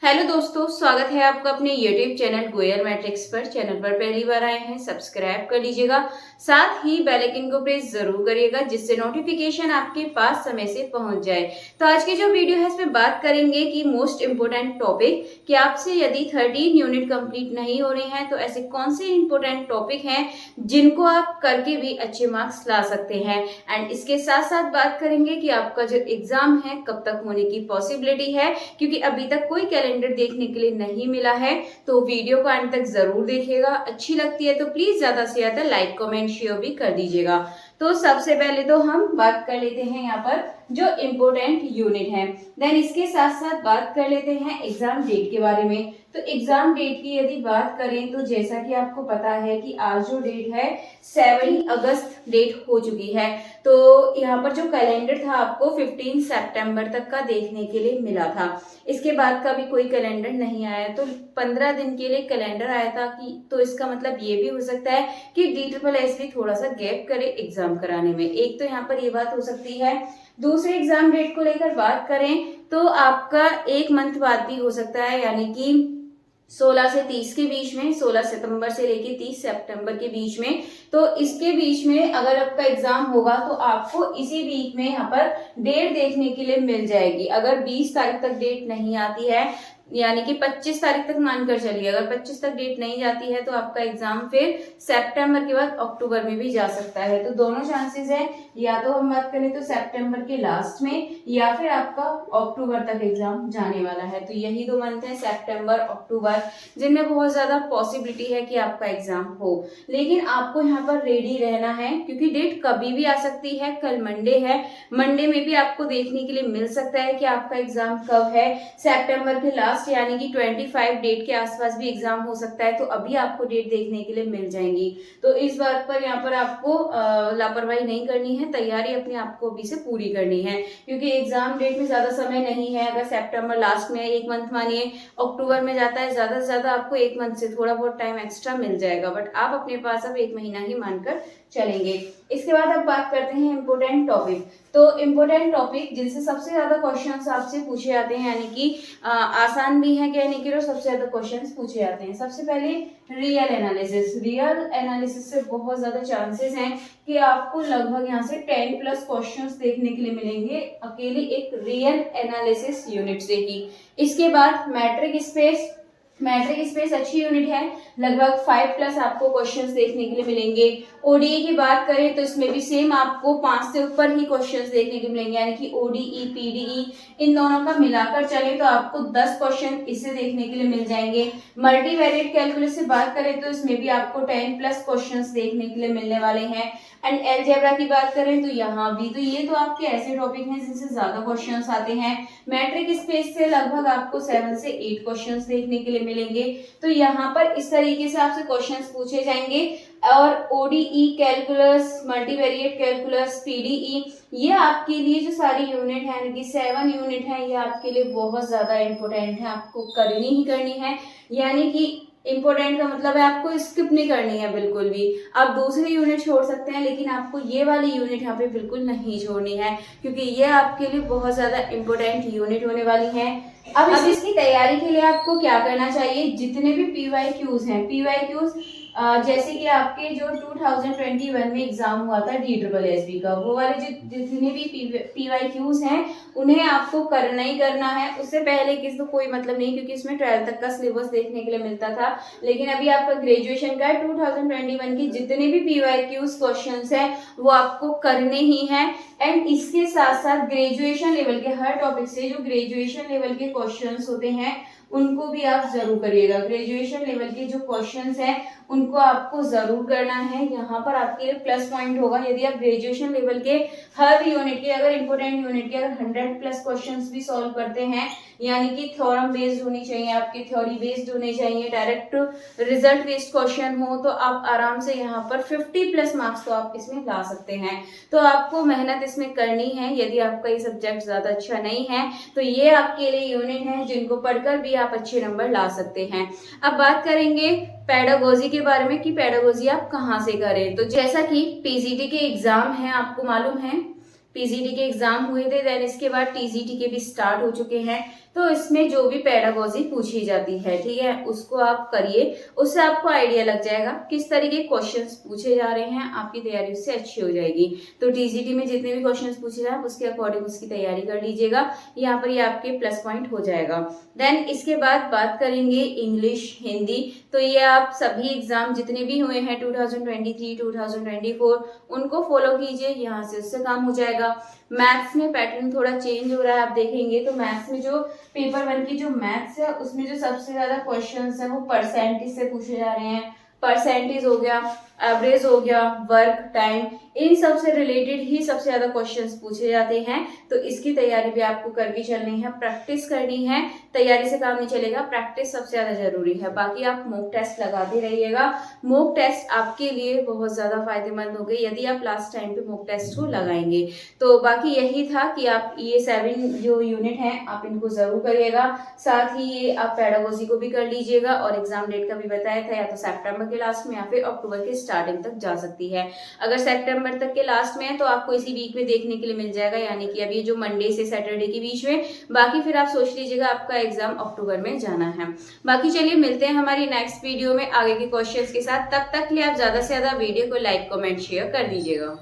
Hello दोस्तों, स्वागत है आपका अपने YouTube चैनल गोयल मैट्रिक्स पर। चैनल पर पहली बार आए हैं, सब्सक्राइब कर लीजिएगा। साथ ही बेल आइकन को प्रेस जरूर करिएगा, जिससे नोटिफिकेशन आपके पास समय से पहुंच जाए। तो आज की जो वीडियो है इसमें बात करेंगे कि मोस्ट इम्पोर्टेंट टॉपिक कि आपसे यदि 13 यूनिट कंप्लीट नहीं हो रहे हैं तो ऐसे कौन से इम्पोर्टेंट टॉपिक हैं जिनको आप करके भी अच्छे मार्क्स ला सकते हैं। एंड इसके साथ साथ बात करेंगे कि आपका जो एग्जाम है कब तक होने की पॉसिबिलिटी है, क्योंकि अभी तक कोई कैलेंडर देखने के लिए नहीं मिला है। तो वीडियो को अंत तक जरूर देखिएगा। अच्छी लगती है तो प्लीज ज्यादा से ज्यादा लाइक कमेंट शेयर भी कर दीजिएगा। तो सबसे पहले तो हम बात कर लेते हैं यहाँ पर जो इम्पोर्टेंट यूनिट है। देन इसके साथ साथ बात कर लेते हैं एग्जाम डेट के बारे में। तो एग्जाम डेट की यदि बात करें तो जैसा कि आपको पता है कि आज जो डेट है 7 अगस्त डेट हो चुकी है। तो यहाँ पर जो कैलेंडर था आपको 15 सितंबर तक का देखने के लिए मिला था। इसके बाद का भी कोई कैलेंडर नहीं आया, तो 15 दिन के लिए कैलेंडर आया था कि तो इसका मतलब ये भी हो सकता है कि DSSS भी थोड़ा सा गैप करे एग्जाम कराने में। एक तो यहाँ पर ये बात हो सकती है। दूसरे एग्जाम डेट को लेकर बात करें तो आपका एक मंथ बाद भी हो सकता है, यानी कि 16 से 30 के बीच में, 16 सितंबर से लेके 30 सितंबर के बीच में। तो इसके बीच में अगर आपका एग्जाम होगा तो आपको इसी वीक में यहाँ पर डेट देखने के लिए मिल जाएगी। अगर 20 तारीख तक डेट नहीं आती है, यानी कि 25 तारीख तक मानकर चलिए, अगर 25 तक डेट नहीं जाती है तो आपका एग्जाम फिर सितंबर के बाद अक्टूबर में भी जा सकता है। तो दोनों चांसेस है, या तो हम बात करें तो सितंबर के लास्ट में या फिर आपका अक्टूबर तक एग्जाम जाने वाला है। तो यही 2 मंथ है, सितंबर अक्टूबर, जिनमें बहुत ज्यादा पॉसिबिलिटी है कि आपका एग्जाम हो। लेकिन आपको यहाँ पर रेडी रहना है, क्योंकि डेट कभी भी आ सकती है। कल मंडे है, मंडे में भी आपको देखने के लिए मिल सकता है कि आपका एग्जाम कब है। सितंबर के लास्ट यानी कि 25 डेट के आसपास भी एग्जाम हो सकता है। तो अभी आपको डेट देखने के लिए मिल जाएंगी। तो इस बात पर यहाँ पर आपको लापरवाही नहीं करनी है, तैयारी अपने आप को अभी से पूरी करनी है, क्योंकि एग्जाम डेट में ज्यादा समय नहीं है। अगर सितंबर लास्ट में एक मंथ मानिए अक्टूबर में जाता है, ज्यादा से ज्यादा आपको एक मंथ से थोड़ा बहुत टाइम एक्स्ट्रा मिल जाएगा, बट आप अपने पास अब एक महीना ही मानकर चलेंगे। इसके बाद अब बात करते हैं इम्पोर्टेंट टॉपिक। तो इम्पोर्टेंट टॉपिक जिनसे सबसे ज्यादा क्वेश्चंस आपसे पूछे जाते हैं, यानी कि आसान भी है कहने के लिए, सबसे ज्यादा क्वेश्चंस पूछे जाते हैं। सबसे पहले रियल एनालिसिस। रियल एनालिसिस से बहुत ज्यादा चांसेस हैं कि आपको लगभग यहाँ से 10+ क्वेश्चंस देखने के लिए मिलेंगे, अकेले एक रियल एनालिसिस यूनिट से ही। इसके बाद मैट्रिक स्पेस। मैट्रिक स्पेस अच्छी यूनिट है, लगभग 5+ आपको क्वेश्चंस देखने के लिए मिलेंगे। ओडीई की बात करें तो इसमें भी सेम आपको 5 से ऊपर ही क्वेश्चंस देखने के मिलेंगे, यानी कि ओडीई पीडीई इन दोनों का मिलाकर चले तो आपको 10 क्वेश्चन इससे देखने के लिए मिल जाएंगे। मल्टीवेरिएट कैलकुलस से बात करें तो इसमें भी आपको 10+ क्वेश्चंस देखने के लिए मिलने वाले हैं। एंड अलजेब्रा की बात करें तो यहाँ भी, तो ये तो आपके ऐसे टॉपिक हैं जिनसे ज्यादा क्वेश्चंस आते हैं। मैट्रिक स्पेस से लगभग आपको 7 से 8 क्वेश्चंस देखने के लिए मिलेंगे। तो यहाँ पर इस तरीके से आपसे क्वेश्चंस पूछे जाएंगे। और ODE calculus, multivariate calculus, PDE, ये आपके लिए जो सारी यूनिट है, यानी कि 7 यूनिट है, ये आपके लिए बहुत ज्यादा इंपॉर्टेंट है, आपको करनी ही करनी है। यानी कि इंपॉर्टेंट का मतलब है आपको स्किप नहीं करनी है बिल्कुल भी। आप दूसरी यूनिट छोड़ सकते हैं, लेकिन आपको ये वाली यूनिट यहाँ पे बिल्कुल नहीं छोड़नी है, क्योंकि ये आपके लिए बहुत ज्यादा इंपॉर्टेंट यूनिट होने वाली है। अब इसकी तैयारी के लिए आपको क्या करना चाहिए, जितने भी पीवाईक्यूज हैं, पीवाईक्यूज जैसे कि आपके जो 2021 में एग्जाम हुआ था DSSB का, वो वाले जितने भी पीवाईक्यूज हैं उन्हें आपको करना ही करना है। उससे पहले किस तो कोई मतलब नहीं, क्योंकि इसमें 12th तक का सिलेबस देखने के लिए मिलता था। लेकिन अभी आपका ग्रेजुएशन का 2021 की जितने भी पीवाईक्यूज क्वेश्चंस हैं वो आपको करने ही हैं। एंड इसके साथ साथ ग्रेजुएशन लेवल के हर टॉपिक से जो ग्रेजुएशन लेवल के क्वेश्चंस होते हैं उनको भी आप जरूर करिएगा। ग्रेजुएशन लेवल के जो क्वेश्चंस हैं उनको आपको जरूर करना है। यहाँ पर आपके लिए प्लस पॉइंट होगा यदि आप ग्रेजुएशन लेवल के हर यूनिट के, अगर इंपोर्टेंट यूनिट के अगर 100+ क्वेश्चंस भी सॉल्व करते हैं, यानी कि थ्योरम बेस्ड होनी चाहिए, आपकी थ्योरी बेस्ड होने चाहिए, डायरेक्ट रिजल्ट बेस्ड क्वेश्चन हो, तो आप आराम से यहाँ पर 50+ मार्क्स तो आप इसमें ला सकते हैं। तो आपको मेहनत इसमें करनी है। यदि आपका ये सब्जेक्ट ज्यादा अच्छा नहीं है तो ये आपके लिए यूनिट है जिनको पढ़कर भी आप अच्छे नंबर ला सकते हैं। अब बात करेंगे पेडागोजी के बारे में कि पेडागोजी आप कहाँ से करें। तो जैसा कि पीजीटी के एग्जाम हैं, आपको मालूम है पीजीटी के एग्जाम हुए थे, देन इसके बाद टीजीटी के भी स्टार्ट हो चुके हैं। तो इसमें जो भी पेडागोजी पूछी जाती है, ठीक है, उसको आप करिए, उससे आपको आइडिया लग जाएगा किस तरीके के क्वेश्चंस पूछे जा रहे हैं, आपकी तैयारी उससे अच्छी हो जाएगी। तो टीजीटी में जितने भी क्वेश्चंस पूछे जाए उसके अकॉर्डिंग उसकी तैयारी कर लीजिएगा, यहाँ पर ये आपके प्लस पॉइंट हो जाएगा। देन इसके बाद बात करेंगे इंग्लिश, हिंदी। तो ये आप सभी एग्जाम जितने भी हुए हैं 2023, 2024 उनको फॉलो कीजिए, यहाँ से उससे काम हो जाएगा। मैथ्स में पैटर्न थोड़ा चेंज हो रहा है, आप देखेंगे तो मैथ्स में जो पेपर 1 की जो मैथ्स है उसमें जो सबसे ज्यादा क्वेश्चंस है वो परसेंटेज से पूछे जा रहे हैं। परसेंटेज हो गया, एवरेज हो गया, वर्क टाइम, इन सब से रिलेटेड ही सबसे ज्यादा क्वेश्चंस पूछे जाते हैं। तो इसकी तैयारी भी आपको करके चलनी है, प्रैक्टिस करनी है, तैयारी से काम नहीं चलेगा, प्रैक्टिस सबसे ज्यादा जरूरी है। बाकी आप मॉक टेस्ट लगाते रहिएगा, मॉक टेस्ट आपके लिए बहुत ज्यादा फायदेमंद होंगे यदि आप लास्ट टाइम पे मॉक टेस्ट को लगाएंगे। तो बाकी यही था कि आप ये 7 जो यूनिट है आप इनको जरूर करिएगा, साथ ही ये आप पेडागोजी को भी कर लीजिएगा। और एग्जाम डेट का भी बताया था, या तो सितंबर के लास्ट में या फिर अक्टूबर के स्टार्टिंग तक जा सकती है। अगर सितंबर तक के लास्ट में है तो आपको इसी वीक में देखने के लिए मिल जाएगा, यानी कि अभी जो मंडे से सैटरडे के बीच में। बाकी फिर आप सोच लीजिएगा आपका एग्जाम अक्टूबर में जाना है। बाकी चलिए मिलते हैं हमारी नेक्स्ट वीडियो में आगे के क्वेश्चंस के साथ। तब तक के लिए आप ज्यादा से ज्यादा वीडियो को लाइक, कमेंट, शेयर कर दीजिएगा।